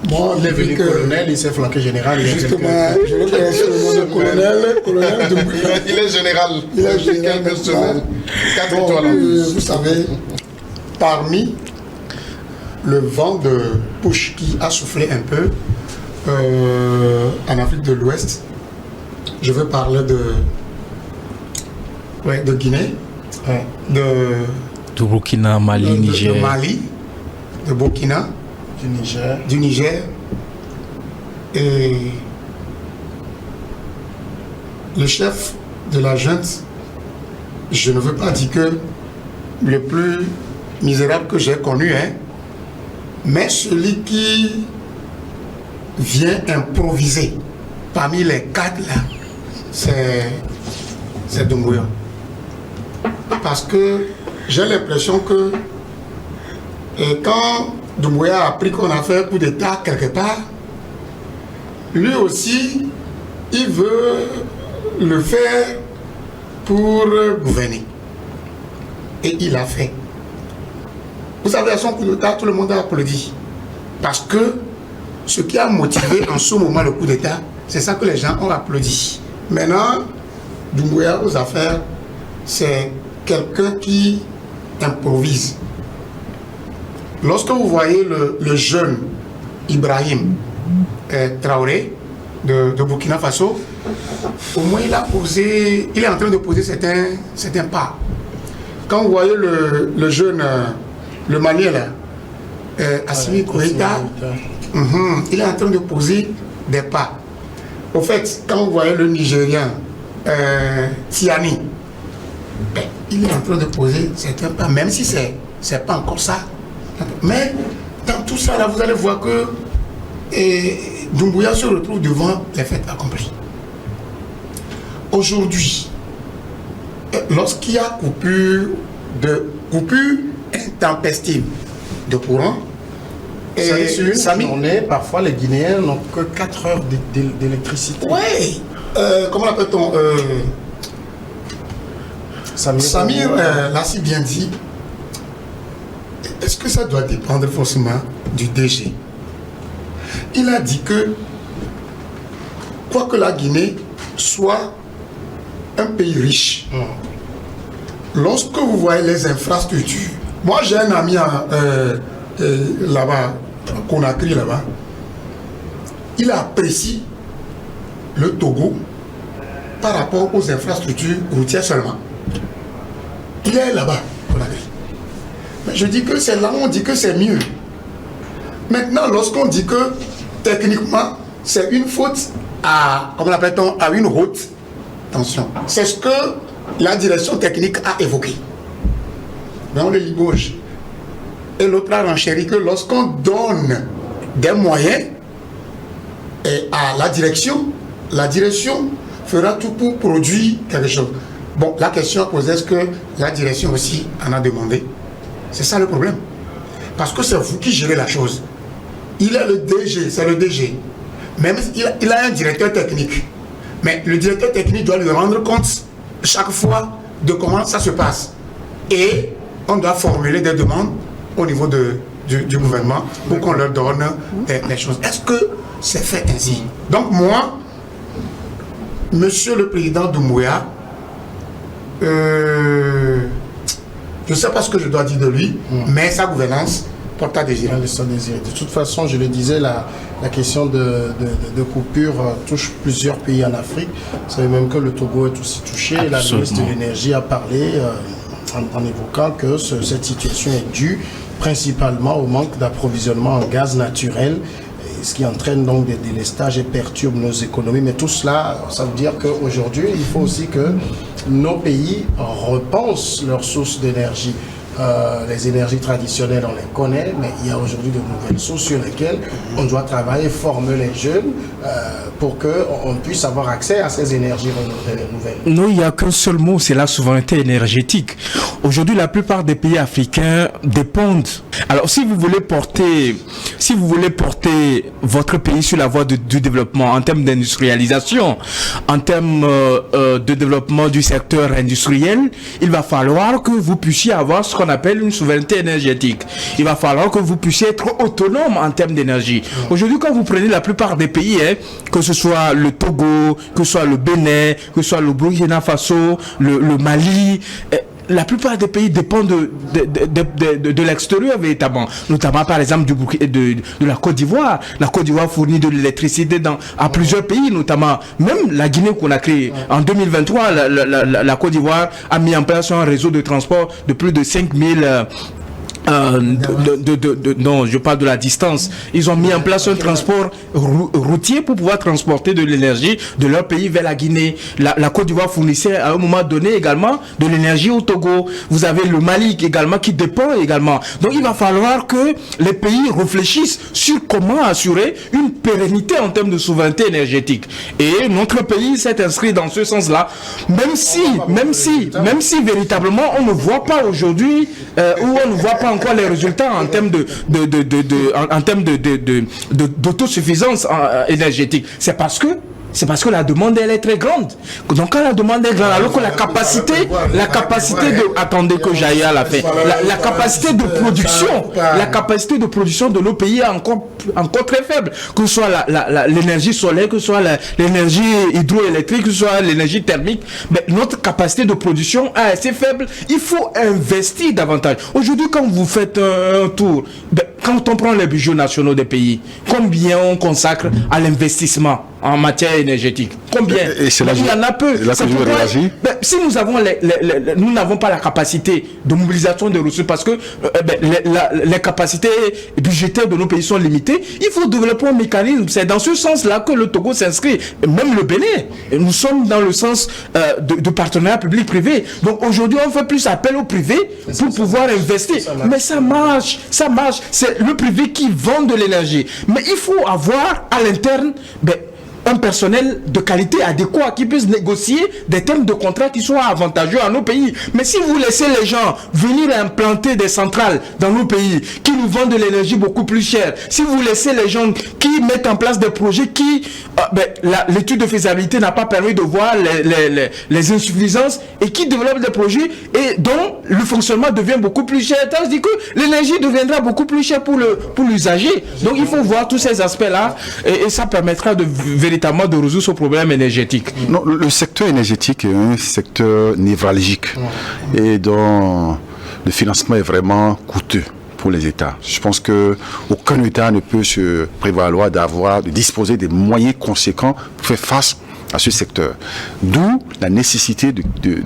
Speaker 3: Moi,
Speaker 1: Il est venu colonel, il s'est flanqué général.
Speaker 3: Justement, je le connais sur le nom de colonel Doumbouya.
Speaker 1: Il est général.
Speaker 3: Il est général.
Speaker 1: Quelques semaines. 4 étoiles.
Speaker 3: Vous savez, parmi le vent de push qui a soufflé un peu en Afrique de l'Ouest, je veux parler de Guinée, de
Speaker 4: Burkina, Mali, Niger.
Speaker 3: De Mali, de Burkina, du Niger. Et le chef de la junte, je ne veux pas dire que le plus misérable que j'ai connu, mais celui qui vient improviser parmi les 4 là, c'est Doumbouya. Parce que j'ai l'impression que quand Doumbouya a appris qu'on a fait un coup d'État quelque part, lui aussi, il veut le faire pour gouverner. Et il l'a fait. Vous savez, à son coup d'État, tout le monde a applaudi. Parce que ce qui a motivé en ce moment le coup d'État, c'est ça que les gens ont applaudi. Maintenant, Doumbouya aux affaires, c'est quelqu'un qui improvise. Lorsque vous voyez le jeune Ibrahim Traoré de Burkina Faso, au moins il est en train de poser certains pas. Quand vous voyez le jeune, le Malien là, Assimi Goïta, il est en train de poser des pas. Au fait, quand vous voyez le Nigérien Tiani, il est en train de poser certains pas, même si c'est pas encore ça. Mais dans tout ça, là, vous allez voir que Doumbouya se retrouve devant les faits accomplis. Aujourd'hui, lorsqu'il y a coupure intempestive de courant,
Speaker 1: parfois les Guinéens n'ont que 4 heures d'électricité.
Speaker 3: Oui, comment l'appelle-t-on Samir l'a si bien dit. Est-ce que ça doit dépendre forcément du DG? Il a dit que, quoi que la Guinée soit un pays riche, lorsque vous voyez les infrastructures, moi j'ai un ami là-bas, à Conakry là-bas, il apprécie le Togo par rapport aux infrastructures routières seulement. Il est là-bas, Conakry. Mais je dis que c'est là où on dit que c'est mieux. Maintenant, lorsqu'on dit que techniquement, c'est une faute à, comment l'appelle-t-on, à une haute tension, c'est ce que la direction technique a évoqué. Mais on le libauge. Et l'autre a renchéri que lorsqu'on donne des moyens à la direction fera tout pour produire quelque chose. Bon, la question à poser, est-ce que la direction aussi en a demandé? C'est ça le problème. Parce que c'est vous qui gérez la chose. Il est le DG, c'est le DG. Même il a un directeur technique. Mais le directeur technique doit lui rendre compte chaque fois de comment ça se passe. Et on doit formuler des demandes au niveau du gouvernement pour qu'on leur donne les choses. Est-ce que c'est fait ainsi? Donc moi, Monsieur le Président Doumbouya, je ne sais pas ce que je dois dire de lui, mais sa gouvernance porte à désirer.
Speaker 1: De toute façon, je le disais, la question de coupure touche plusieurs pays en Afrique. Vous savez même que le Togo est aussi touché.
Speaker 4: Absolument.
Speaker 1: La ministre de l'Énergie a parlé en évoquant que cette situation est due principalement au manque d'approvisionnement en gaz naturel, ce qui entraîne donc des délestages et perturbe nos économies. Mais tout cela, ça veut dire qu'aujourd'hui, il faut aussi que nos pays repensent leurs sources d'énergie. Les énergies traditionnelles, on les connaît, mais il y a aujourd'hui de nouvelles sources sur lesquelles on doit travailler, former les jeunes pour qu'on puisse avoir accès à ces énergies nouvelles.
Speaker 4: Non, il n'y a qu'un seul mot, c'est la souveraineté énergétique. Aujourd'hui, la plupart des pays africains dépendent. Alors, si vous voulez porter votre pays sur la voie du développement en termes d'industrialisation, en termes de développement du secteur industriel, il va falloir que vous puissiez avoir ce qu'on appelle une souveraineté énergétique. Il va falloir que vous puissiez être autonome en termes d'énergie. Aujourd'hui, quand vous prenez la plupart des pays, que ce soit le Togo, que ce soit le Bénin, que ce soit le Burkina Faso, le Mali, la plupart des pays dépendent de l'extérieur véritablement, notamment par exemple de la Côte d'Ivoire. La Côte d'Ivoire fournit de l'électricité à plusieurs pays, notamment même la Guinée-Conakry. En 2023, la Côte d'Ivoire a mis en place un réseau de transport de plus de 5000 non, je parle de la distance. Ils ont mis en place un transport routier pour pouvoir transporter de l'énergie de leur pays vers la Guinée. La Côte d'Ivoire fournissait à un moment donné également de l'énergie au Togo. Vous avez le Mali également qui dépend également. Donc il va falloir que les pays réfléchissent sur comment assurer une pérennité en termes de souveraineté énergétique. Et notre pays s'est inscrit dans ce sens-là, même si véritablement on ne voit pas aujourd'hui ou on ne voit pas encore les résultats en termes d'autosuffisance énergétique. C'est parce que la demande elle est très grande. Donc quand la demande est grande, alors que la capacité de attendez que j'aille à la fin, la capacité de production de nos pays est encore très faible. Que ce soit l'énergie solaire, que ce soit l'énergie hydroélectrique, que ce soit l'énergie thermique, mais notre capacité de production est assez faible. Il faut investir davantage. Aujourd'hui, quand vous faites un tour, quand on prend les budgets nationaux des pays, combien on consacre à l'investissement en matière énergétique? Combien? Il y en a peu. Si nous avons nous n'avons pas la capacité de mobilisation des ressources parce que les capacités budgétaires de nos pays sont limitées, il faut développer un mécanisme. C'est dans ce sens-là que le Togo s'inscrit, même le Bénin. Nous sommes dans le sens de partenariat public-privé. Donc aujourd'hui, on fait plus appel au privé pour pouvoir investir. Mais ça marche. C'est le privé qui vend de l'énergie. Mais il faut avoir à l'interne un personnel de qualité adéquat qui puisse négocier des termes de contrat qui soient avantageux à nos pays. Mais si vous laissez les gens venir implanter des centrales dans nos pays qui nous vendent de l'énergie beaucoup plus chère, si vous laissez les gens qui mettent en place des projets qui l'étude de faisabilité n'a pas permis de voir les insuffisances et qui développent des projets et dont le fonctionnement devient beaucoup plus cher, c'est-à-dire que l'énergie deviendra beaucoup plus chère pour l'usager. Donc il faut voir tous ces aspects-là et ça permettra véritablement de résoudre ce problème énergétique.
Speaker 2: Non, le secteur énergétique est un secteur névralgique et dont le financement est vraiment coûteux pour les États. Je pense qu'aucun État ne peut se prévaloir de disposer des moyens conséquents pour faire face à ce secteur. D'où la nécessité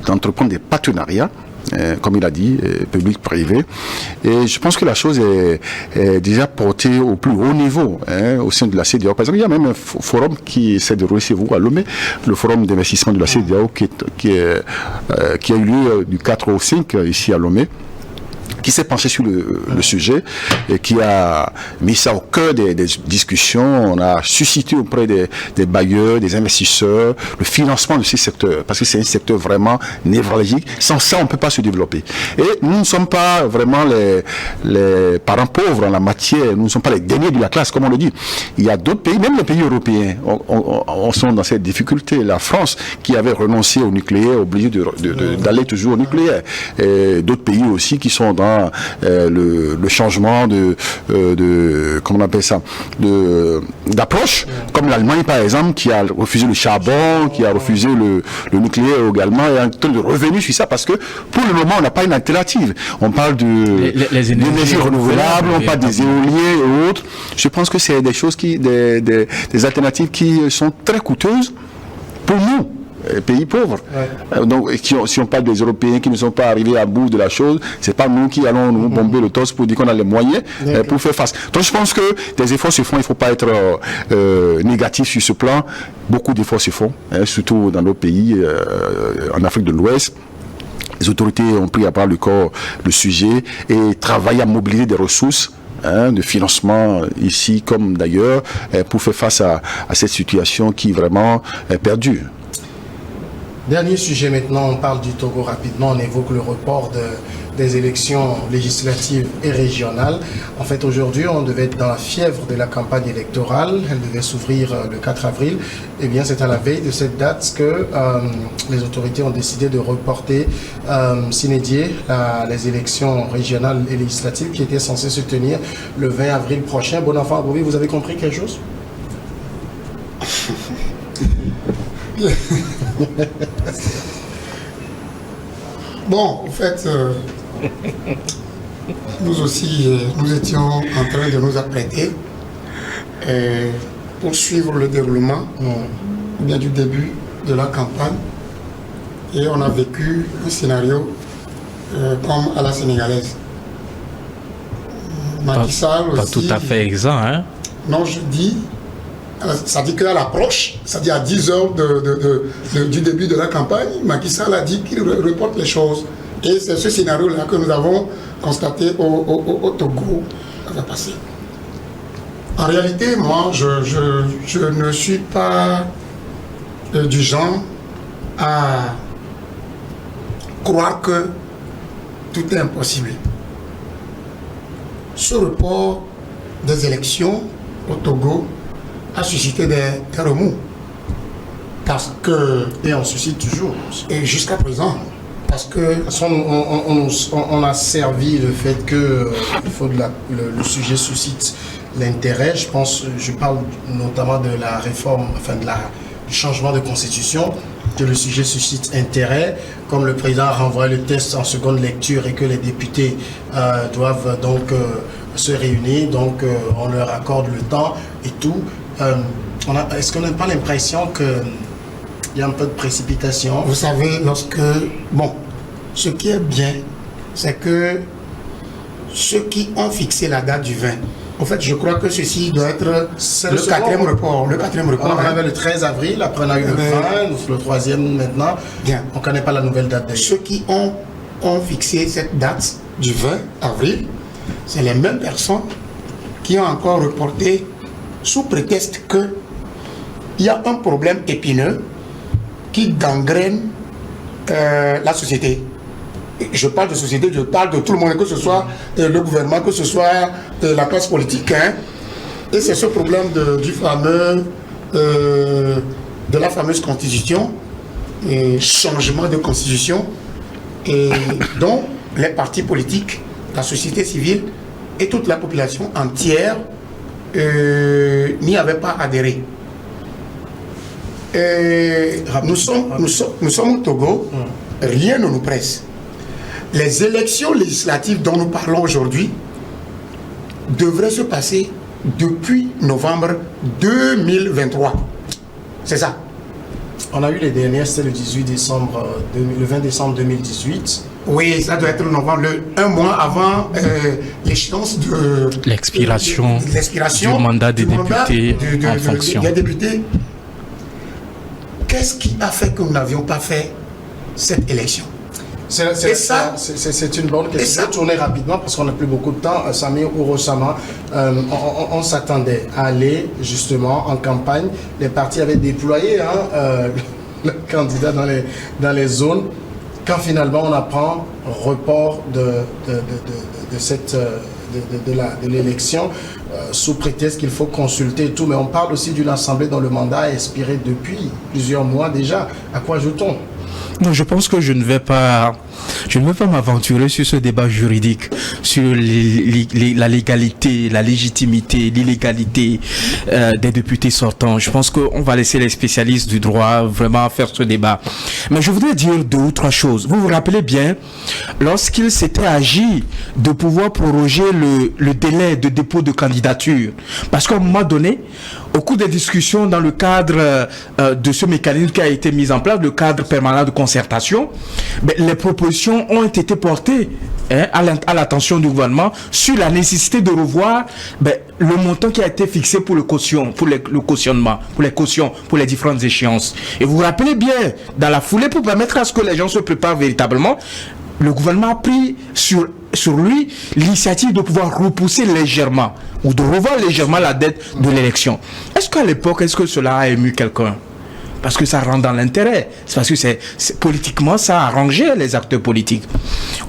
Speaker 2: d'entreprendre des partenariats, comme il a dit, public-privé. Et je pense que la chose est déjà portée au plus haut niveau au sein de la CEDEAO. Par exemple, il y a même un forum qui essaie de recevoir à Lomé, le forum d'investissement de la CEDEAO qui a eu lieu du 4 au 5 ici à Lomé, qui s'est penché sur le sujet et qui a mis ça au cœur des discussions. On a suscité auprès des bailleurs, des investisseurs, le financement de ces secteurs, parce que c'est un secteur vraiment névralgique. Sans ça, on ne peut pas se développer. Et nous ne sommes pas vraiment les parents pauvres en la matière, nous ne sommes pas les derniers de la classe, comme on le dit. Il y a d'autres pays, même les pays européens, on sont dans cette difficulté. La France, qui avait renoncé au nucléaire, obligé d'aller toujours au nucléaire. Et d'autres pays aussi qui sont dans concernant le changement de comment on appelle ça, d'approche, comme l'Allemagne par exemple, qui a refusé le charbon, qui a refusé le nucléaire également, et en train de revenir sur ça, parce que pour le moment, on n'a pas une alternative. On parle
Speaker 4: les
Speaker 2: d'énergie renouvelable, on parle des éoliens et autres. Je pense que c'est des choses des alternatives qui sont très coûteuses pour nous, pays pauvres. Ouais. Donc, si on parle des Européens qui ne sont pas arrivés à bout de la chose, c'est pas nous qui allons nous bomber le torse pour dire qu'on a les moyens pour faire face. Donc, je pense que des efforts se font. Il ne faut pas être négatif sur ce plan. Beaucoup d'efforts se font, surtout dans nos pays, en Afrique de l'Ouest. Les autorités ont pris à bras le corps le sujet et travaillent à mobiliser des ressources de financement ici comme d'ailleurs pour faire face à cette situation qui vraiment perdure.
Speaker 1: Dernier sujet maintenant, on parle du Togo rapidement, on évoque le report des élections législatives et régionales. En fait, aujourd'hui, on devait être dans la fièvre de la campagne électorale. Elle devait s'ouvrir le 4 avril. Eh bien, c'est à la veille de cette date que les autorités ont décidé de reporter sine die les élections régionales et législatives qui étaient censées se tenir le 20 avril prochain. Bon enfant, Bobby, vous avez compris quelque chose?
Speaker 3: Bon, en fait, nous aussi, nous étions en train de nous apprêter pour suivre le déroulement bien du début de la campagne. Et on a vécu un scénario comme à la sénégalaise. Macky Sall aussi,
Speaker 4: pas tout à fait exact, hein?
Speaker 3: Non, je dis... Ça dit qu'à l'approche, c'est-à-dire à 10 heures du début de la campagne, Macky Sall a dit qu'il reporte les choses. Et c'est ce scénario-là que nous avons constaté au Togo qui va passer. En réalité, moi, je ne suis pas du genre à croire que tout est impossible. Ce report des élections au Togo a suscité des remous. Parce que...
Speaker 1: Et on suscite toujours.
Speaker 3: Et jusqu'à présent. Parce que...
Speaker 1: On a servi le fait que le sujet suscite l'intérêt. Je parle notamment de la réforme, enfin du changement de constitution, que le sujet suscite intérêt. Comme le président renvoie le texte en seconde lecture et que les députés doivent donc se réunir, donc on leur accorde le temps et tout. Est-ce qu'on n'a pas l'impression qu'il y a un peu de précipitation?
Speaker 3: Vous savez, ce qui est bien, c'est que ceux qui ont fixé la date du 20, en fait, je crois que ceci doit être le quatrième report.
Speaker 1: On avait le 13 avril, après on a eu le 20, le troisième maintenant.
Speaker 3: Bien.
Speaker 1: On ne connaît pas la nouvelle date.
Speaker 3: Ceux qui ont fixé cette date du 20 avril, c'est les mêmes personnes qui ont encore reporté sous prétexte qu'il y a un problème épineux qui gangrène la société. Je parle de société, je parle de tout le monde, que ce soit le gouvernement, que ce soit la classe politique. Et c'est ce problème de la fameuse constitution, changement de constitution, et dont les partis politiques, la société civile et toute la population entière n'y avait pas adhéré. Nous sommes au Togo, rien ne nous presse. Les élections législatives dont nous parlons aujourd'hui devraient se passer depuis novembre 2023. C'est ça.
Speaker 1: On a eu les dernières, c'était le 20 décembre 2018.
Speaker 3: Oui, ça doit être novembre, un mois avant l'échéance de
Speaker 4: l'expiration du mandat des députés en fonction.
Speaker 3: Des députés. Qu'est-ce qui a fait que nous n'avions pas fait cette élection?
Speaker 1: C'est une bonne question. Je vais tourner rapidement parce qu'on n'a plus beaucoup de temps. Samir Ourosama, on s'attendait à aller justement en campagne. Les partis avaient déployé le candidat dans les zones. Quand finalement on apprend report de l'élection sous prétexte qu'il faut consulter et tout, mais on parle aussi d'une assemblée dont le mandat est expiré depuis plusieurs mois déjà. À quoi joue-t-on?
Speaker 4: Non, je pense que je ne vais pas m'aventurer sur ce débat juridique, sur la légalité, la légitimité, l'illégalité des députés sortants. Je pense qu'on va laisser les spécialistes du droit vraiment faire ce débat. Mais je voudrais dire 2 ou 3 choses. Vous vous rappelez bien, lorsqu'il s'était agi de pouvoir proroger le délai de dépôt de candidature, parce qu'à un moment donné, au cours des discussions dans le cadre de ce mécanisme qui a été mis en place, le cadre permanent de concertation, les propositions ont été portées à l'attention du gouvernement sur la nécessité de revoir le montant qui a été fixé pour le cautionnement, pour les cautions, pour les différentes échéances. Et vous vous rappelez bien, dans la foulée, pour permettre à ce que les gens se préparent véritablement, le gouvernement a pris sur lui l'initiative de pouvoir repousser légèrement ou de revoir légèrement la date de l'élection. Est-ce qu'à l'époque, cela a ému quelqu'un? Parce que ça rentre dans l'intérêt. C'est parce que politiquement, ça a arrangé les acteurs politiques.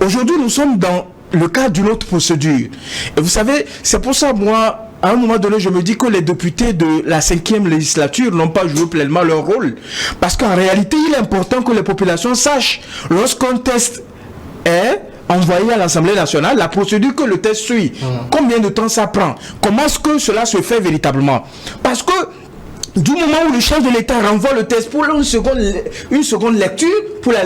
Speaker 4: Aujourd'hui, nous sommes dans le cadre d'une autre procédure. Et vous savez, c'est pour ça, moi, à un moment donné, je me dis que les députés de la 5e législature n'ont pas joué pleinement leur rôle. Parce qu'en réalité, il est important que les populations sachent, lorsqu'un test est envoyé à l'Assemblée nationale, la procédure que le test suit, combien de temps ça prend, comment est-ce que cela se fait véritablement. Parce que du moment où le chef de l'État renvoie le test pour une seconde lecture, pour la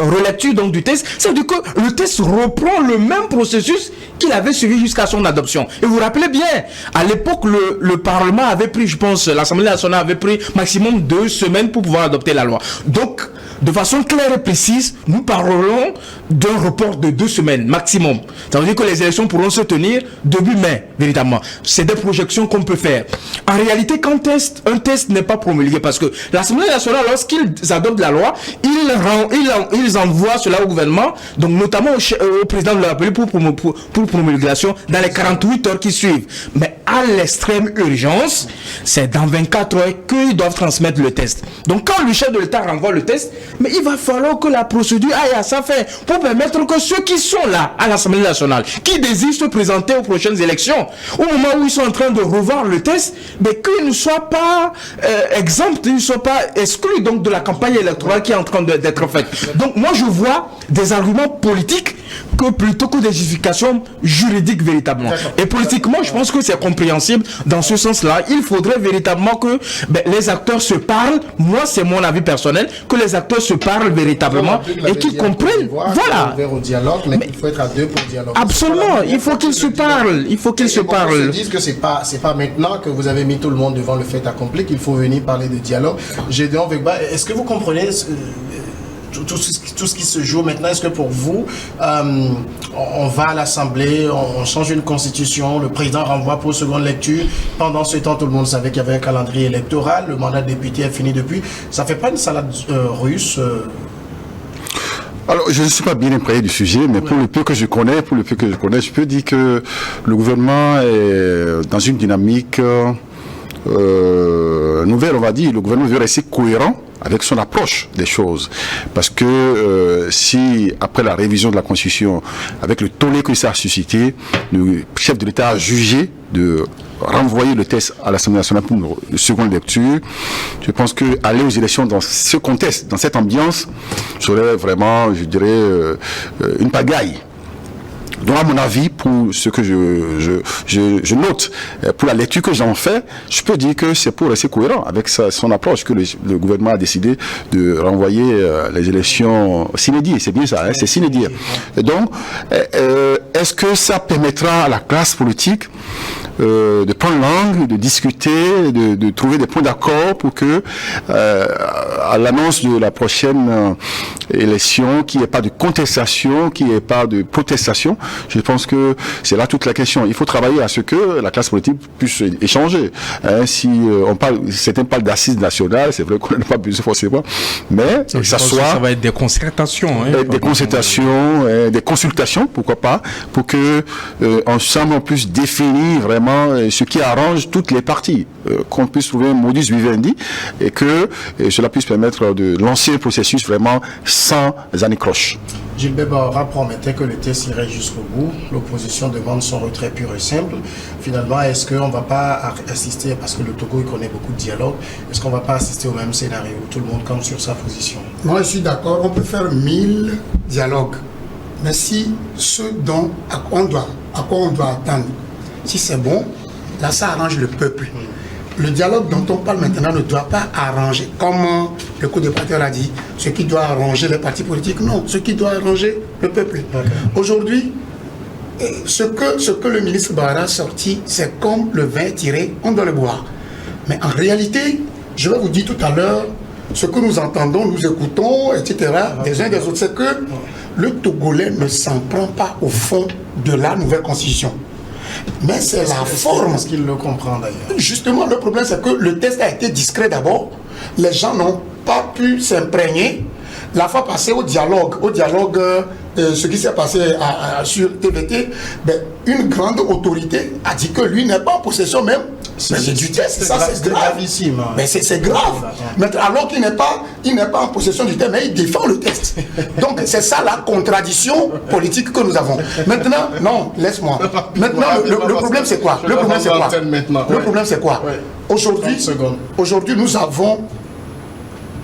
Speaker 4: relecture donc du test, ça veut dire que le test reprend le même processus qu'il avait suivi jusqu'à son adoption. Et vous vous rappelez bien, à l'époque, le Parlement avait pris, je pense, l'Assemblée nationale avait pris maximum 2 semaines pour pouvoir adopter la loi. Donc, de façon claire et précise, nous parlons d'un report de 2 semaines maximum. Ça veut dire que les élections pourront se tenir début mai, véritablement. C'est des projections qu'on peut faire. En réalité, quand un test n'est pas promulgué, parce que l'Assemblée nationale, lorsqu'ils adoptent la loi, ils envoient cela au gouvernement, donc notamment au président de la République pour promulgation dans les 48 heures qui suivent. Mais à l'extrême urgence, c'est dans 24 heures qu'ils doivent transmettre le test. Donc quand le chef de l'État renvoie le test, mais il va falloir que la procédure aille à sa fin pour permettre que ceux qui sont là à l'Assemblée nationale, qui désirent se présenter aux prochaines élections, au moment où ils sont en train de revoir le test, mais qu'ils ne soient pas exempts, ils ne soient pas exclus donc de la campagne électorale qui est en train d'être faite. Donc moi je vois des arguments politiques plutôt que des justifications juridiques véritablement. Et politiquement, je pense que c'est compréhensible dans ce sens-là. Il faudrait véritablement que les acteurs se parlent. Moi, c'est mon avis personnel, que les acteurs se parlent véritablement et qu'ils comprennent. Voilà.
Speaker 1: Au dialogue, mais il faut être à 2 pour dialoguer.
Speaker 4: Absolument. Il faut qu'ils se parlent. Il faut qu'ils se parlent.
Speaker 1: Ils se disent que c'est pas maintenant que vous avez mis tout le monde devant le fait accompli qu'il faut venir parler de dialogue. Gédéon Vegba, est-ce que vous comprenez tout ce qui se joue maintenant? Est-ce que pour vous, on va à l'Assemblée, on change une constitution, le président renvoie pour seconde lecture, pendant ce temps tout le monde savait qu'il y avait un calendrier électoral, le mandat de député est fini depuis, ça fait pas une salade russe?
Speaker 2: Alors, je ne suis pas bien imprégné du sujet, mais pour le peu que je connais, je peux dire que le gouvernement est dans une dynamique nouvelle, on va dire. Le gouvernement veut rester cohérent avec son approche des choses. Parce que si, après la révision de la Constitution, avec le tollé que ça a suscité, le chef de l'État a jugé de renvoyer le test à l'Assemblée nationale pour une seconde lecture, je pense que aller aux élections dans ce contexte, dans cette ambiance, serait vraiment, je dirais, une pagaille. Donc, à mon avis, pour ce que je note, pour la lecture que j'en fais, je peux dire que c'est pour rester cohérent avec son approche que le gouvernement a décidé de renvoyer les élections sine-die. C'est bien ça, hein, c'est sine-die. Donc, est-ce que ça permettra à la classe politique de prendre langue, de discuter, de trouver des points d'accord pour que, à l'annonce de la prochaine élection, qu'il n'y ait pas de contestation, qu'il n'y ait pas de protestation? Je pense que c'est là toute la question. Il faut travailler à ce que la classe politique puisse échanger. Hein, si certains parlent d'assises nationales, c'est vrai qu'on n'a pas besoin forcément, mais ça va
Speaker 4: être des concertations.
Speaker 2: Des concertations, des consultations, pourquoi pas, pour que ensemble on puisse définir vraiment ce qui arrange toutes les parties, qu'on puisse trouver un modus vivendi et que cela puisse permettre de lancer le processus vraiment sans anicroche.
Speaker 1: Gilbert Bahora promettait que le test irait jusqu'au bout. L'opposition demande son retrait pur et simple. Finalement, est-ce qu'on ne va pas assister, parce que le Togo il connaît beaucoup de dialogue, est-ce qu'on ne va pas assister au même scénario où tout le monde campe sur sa position?
Speaker 3: Moi, je suis d'accord, on peut faire 1000 dialogues. Mais si ce dont à quoi on doit attendre, si c'est bon, là, ça arrange le peuple. Le dialogue dont on parle maintenant ne doit pas arranger, comme le co-débatteur a dit, ce qui doit arranger les partis politiques. Non, ce qui doit arranger le peuple. Aujourd'hui, ce que le ministre Bahora a sorti, c'est comme le vin tiré, on doit le boire. Mais en réalité, je vais vous dire tout à l'heure, ce que nous entendons, nous écoutons, etc., des uns des autres, c'est que le Togolais ne s'en prend pas au fond de la nouvelle constitution. Mais c'est la forme.
Speaker 1: Parce qu'il le comprend d'ailleurs.
Speaker 3: Justement, le problème, c'est que le test a été discret d'abord. Les gens n'ont pas pu s'imprégner. La fois passée au dialogue, ce qui s'est passé sur TVT, une grande autorité a dit que lui n'est pas en possession même du test. Ça, c'est
Speaker 1: gravissime.
Speaker 3: Mais c'est grave. Mais alors qu'il n'est pas en possession du test, mais il défend le test. Donc, c'est ça la contradiction politique que nous avons. Maintenant, non, laisse-moi. Maintenant, le problème, c'est quoi? Le problème, c'est quoi? Aujourd'hui, nous avons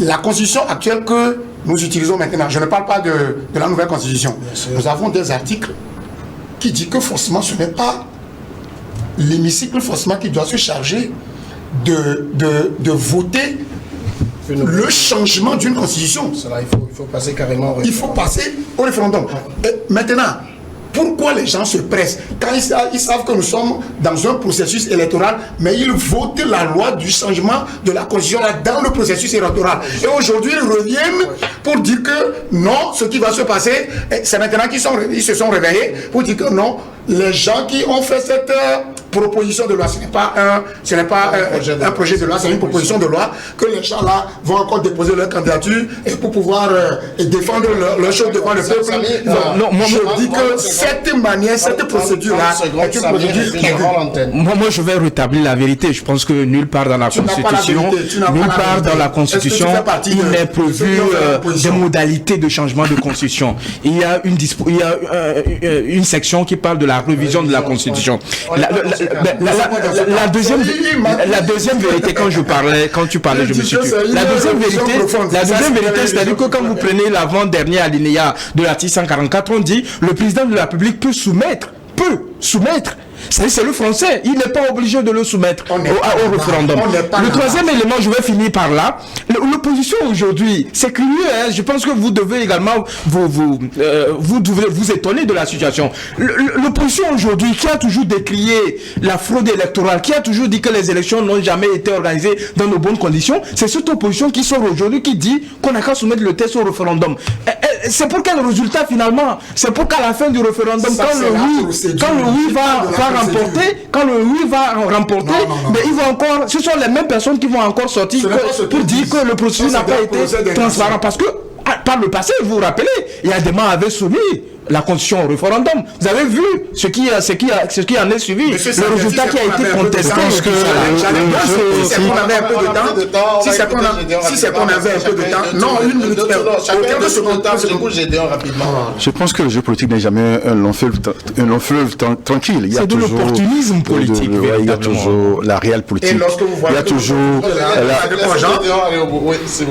Speaker 3: la constitution actuelle que nous utilisons maintenant. Je ne parle pas de la nouvelle constitution. Nous avons des articles qui disent que forcément ce n'est pas l'hémicycle forcément qui doit se charger de voter le changement d'une constitution.
Speaker 1: Cela, il faut passer carrément au référendum.
Speaker 3: Il faut passer au référendum. Et maintenant, pourquoi les gens se pressent? Quand ils savent que nous sommes dans un processus électoral, mais ils votent la loi du changement de la constitution dans le processus électoral. Et aujourd'hui, ils reviennent pour dire que non, ce qui va se passer, c'est maintenant qu'ils se sont réveillés pour dire que non, les gens qui ont fait cette proposition de loi, ce n'est pas un projet de loi, c'est une proposition de loi que les gens là vont encore déposer leur candidature et pour pouvoir défendre leur chose devant le peuple. Je dis que cette procédure-là est une procédure.
Speaker 4: Moi, je vais rétablir la vérité. Je pense que nulle part dans la Constitution, il n'est prévu des modalités de changement de Constitution. Il y a une section qui parle de la révision de la Constitution. La deuxième vérité, quand tu parlais, je me suis tué. La deuxième vérité, c'est-à-dire que quand vous prenez l'avant-dernier alinéa de l'article 144, on dit le président de la République peut soumettre. C'est le français. Il n'est pas obligé de le soumettre au référendum. Le troisième élément, je vais finir par là. L'opposition aujourd'hui, c'est curieux. Je pense que vous devez également vous devez vous étonner de la situation. L'opposition aujourd'hui, qui a toujours décrié la fraude électorale, qui a toujours dit que les élections n'ont jamais été organisées dans de bonnes conditions, c'est cette opposition qui sort aujourd'hui qui dit qu'on n'a qu'à soumettre le test au référendum. C'est pour quel résultat finalement? C'est pour qu'à la fin du référendum, quand le oui va remporter, mais ils vont encore, ce sont les mêmes personnes qui vont encore sortir pour dire que le processus n'a pas été transparent. Parce que par le passé, vous vous rappelez, il y a des gens qui avaient soumis la constitution au référendum. Vous avez vu ce qui en est suivi, le résultat qui a été contesté. Si c'est qu'on avait un peu de temps, non, une minute,
Speaker 2: je pense que le jeu politique n'est jamais un long fleuve tranquille.
Speaker 4: C'est de l'opportunisme politique.
Speaker 2: Il y a toujours la réelle politique. Il y a toujours.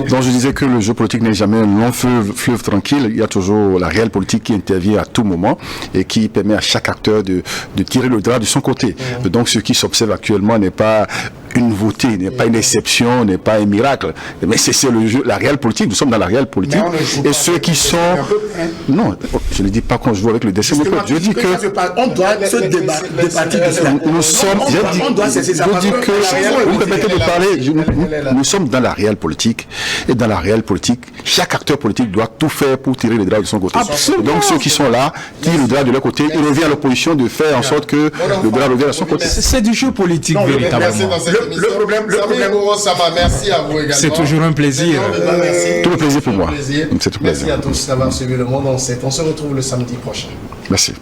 Speaker 2: Donc je disais que le jeu politique n'est jamais un long fleuve tranquille. Il y a toujours la réelle politique qui intervient à tout moment et qui permet à chaque acteur de tirer le drap de son côté. Donc ce qui s'observe actuellement n'est pas une nouveauté, n'est pas une exception, n'est pas un miracle. Mais c'est le jeu, la réelle politique. Nous sommes dans la réelle politique. Et ceux qui sont... Non, je ne dis pas qu'on joue avec le dessin. Je dis que...
Speaker 3: On doit se débattre de cela.
Speaker 2: Nous sommes...
Speaker 3: On doit cesser ça.
Speaker 2: Je dis que... Vous me permettez de parler. Nous sommes dans la réelle politique. Et dans la réelle politique, chaque acteur politique doit tout faire pour tirer le drap de son côté.
Speaker 4: Absolument.
Speaker 2: Donc ceux qui sont là tirent le drap de leur côté. Il revient à l'opposition de faire en sorte que le drap revienne à son côté.
Speaker 4: C'est du jeu politique, véritablement.
Speaker 3: Le problème,
Speaker 1: merci à vous également.
Speaker 4: C'est toujours un plaisir.
Speaker 2: Tout le plaisir pour moi.
Speaker 1: Merci à tous d'avoir suivi Le Monde en 7. On se retrouve le samedi prochain.
Speaker 2: Merci.